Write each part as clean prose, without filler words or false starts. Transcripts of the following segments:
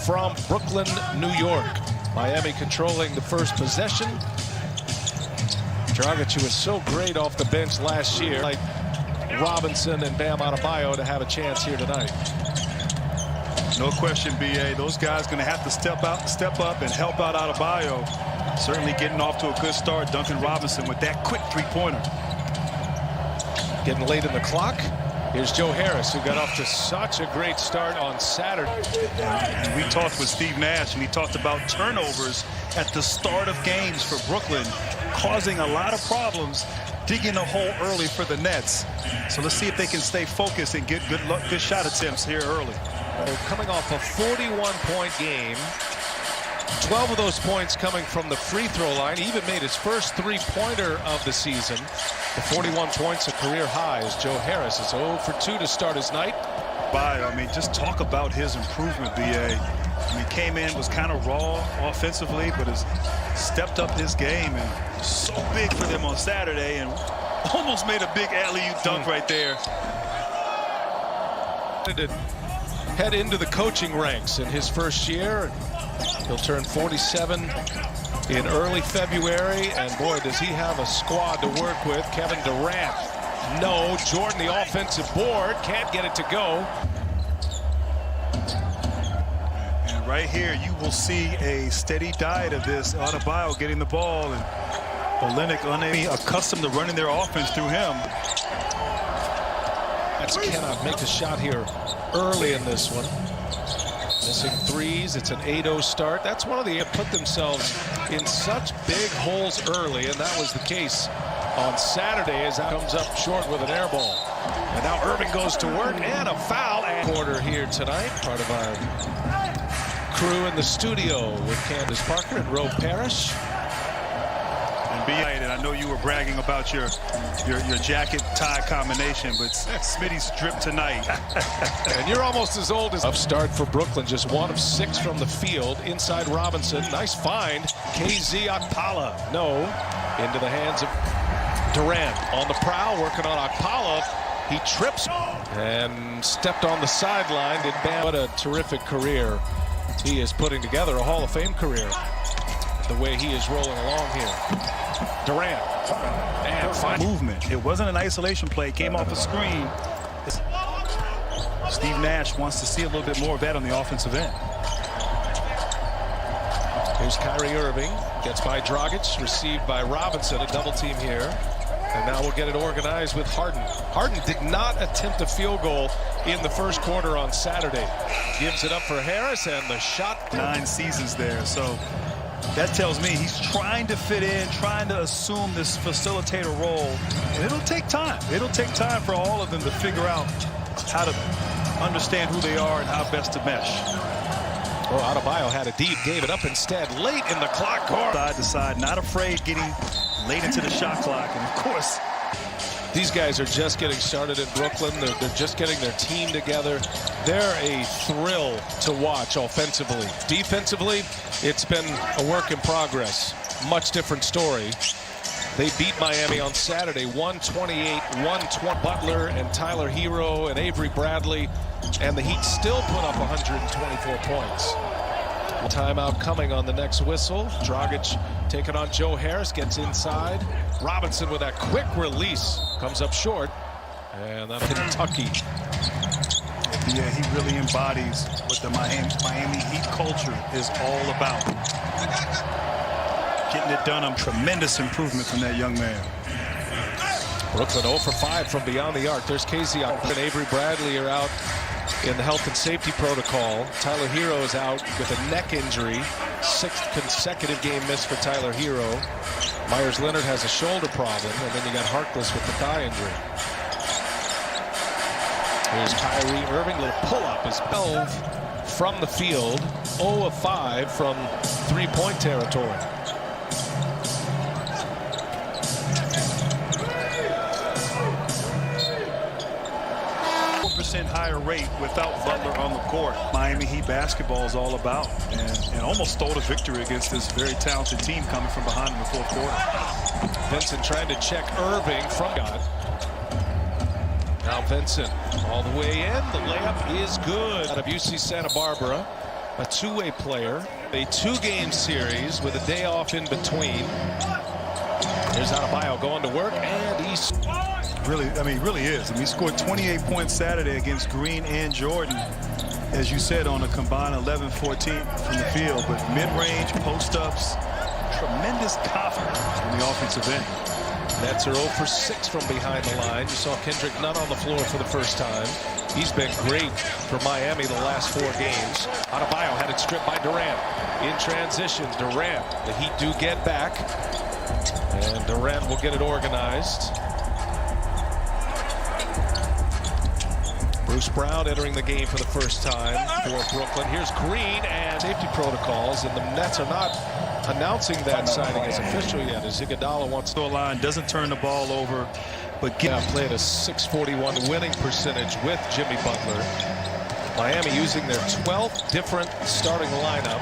from Brooklyn, New York. Miami controlling the first possession. Dragic was so great off the bench last year. Like Robinson and Bam Adebayo to have a chance here tonight. No question, B.A. Those guys going to have to step up and help out Adebayo. Certainly getting off to a good start. Duncan Robinson with that quick three-pointer. Getting late in the clock. Here's Joe Harris, who got off to such a great start on Saturday. And we talked with Steve Nash, and he talked about turnovers at the start of games for Brooklyn, causing a lot of problems, digging a hole early for the Nets. So let's see if they can stay focused and get good shot attempts here early. Coming off a 41-point game, 12 of those points coming from the free throw line. He even made his first three-pointer of the season. The 41 points, a career high, as Joe Harris is 0 for 2 to start his night. I mean, just talk about his improvement, B.A. I mean, came in, was kind of raw offensively, but has stepped up his game, and so big for them on Saturday, and almost made a big alley-oop dunk right there. To head into the coaching ranks in his first year. He'll turn 47 in early February, and boy, does he have a squad to work with. Kevin Durant, no. Jordan, the offensive board, can't get it to go. And right here, you will see a steady diet of this. Adebayo getting the ball, and Olynyk accustomed to running their offense through him. That's cannot make the shot here early in this one. Missing threes. It's an 8-0 start. That's one of the put themselves in such big holes early, and that was the case on Saturday as that comes up short with an air ball. And now Irving goes to work, and a foul and quarter here tonight. Part of our crew in the studio with Candace Parker and Roe Parrish. And I know you were bragging about your jacket tie combination, but Smitty's drip tonight. And you're almost as old as upstart for Brooklyn. Just 1 of 6 from the field. Inside Robinson. Nice find. KZ Okpala. No. Into the hands of Durant. On the prowl, working on Okpala. He trips and stepped on the sideline. Did Bam. What a terrific career he is putting together. A Hall of Fame career. The way he is rolling along here. Durant. And fine movement. It wasn't an isolation play. It came off a screen. Steve Nash wants to see a little bit more of that on the offensive end. Here's Kyrie Irving. Gets by Dragic. Received by Robinson. A double team here. And now we'll get it organized with Harden. Harden did not attempt a field goal in the first quarter on Saturday. Gives it up for Harris, and the shot. 9 seasons there. So that tells me he's trying to fit in, trying to assume this facilitator role. And it'll take time. It'll take time for all of them to figure out how to understand who they are and how best to mesh. Well, Adebayo had a deep, gave it up instead late in the clock. Side to side, not afraid getting late into the shot clock. And of course, these guys are just getting started in Brooklyn. They're just getting their team together. They're a thrill to watch offensively. Defensively, it's been a work in progress. Much different story. They beat Miami on Saturday, 128-120. Butler and Tyler Hero and Avery Bradley, and the Heat still put up 124 points. Timeout coming on the next whistle. Dragic taking on Joe Harris, gets inside. Robinson with that quick release comes up short, and that's Kentucky. Yeah, he really embodies what the Miami Heat culture is all about. Getting it done. A tremendous improvement from that young man. Brooklyn 0 for 5 from beyond the arc. There's KZ and Avery Bradley are out in the health and safety protocol. Tyler Hero is out with a neck injury. 6th consecutive game missed for Tyler Hero. Myers Leonard has a shoulder problem, and then you got Harkless with the thigh injury. Here's Kyrie Irving. Little pull-up is 12 from the field. 0 of 5 from three-point territory. Higher rate without Butler on the court. Miami Heat basketball is all about, and almost stole a victory against this very talented team coming from behind in the fourth quarter. Vincent trying to check Irving from God. Now Vincent all the way in. The layup is good out of UC Santa Barbara. a two-way player, a two-game series with a day off in between. Here's Adebayo going to work, and he's really is. He scored 28 points Saturday against Green and Jordan, as you said, on a combined 11-14 from the field. But mid-range, post-ups, tremendous confidence in the offensive end. Nets are 0 for 6 from behind the line. You saw Kendrick Nunn on the floor for the first time. He's been great for Miami the last 4 games. Adebayo had it stripped by Durant. In transition, Durant, the Heat do get back. And Durant will get it organized. Bruce Brown entering the game for the first time for Brooklyn. Here's Green and safety protocols, and the Nets are not announcing that signing as official yet, as Iguodala wants to line, doesn't turn the ball over, but played a .641 winning percentage with Jimmy Butler. Miami using their 12th different starting lineup.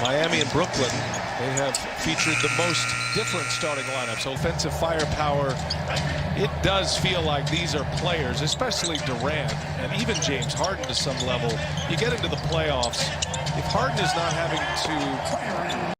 Miami and Brooklyn, they have featured the most different starting lineups. Offensive firepower. It does feel like these are players, especially Durant and even James Harden to some level. You get into the playoffs, if Harden is not having to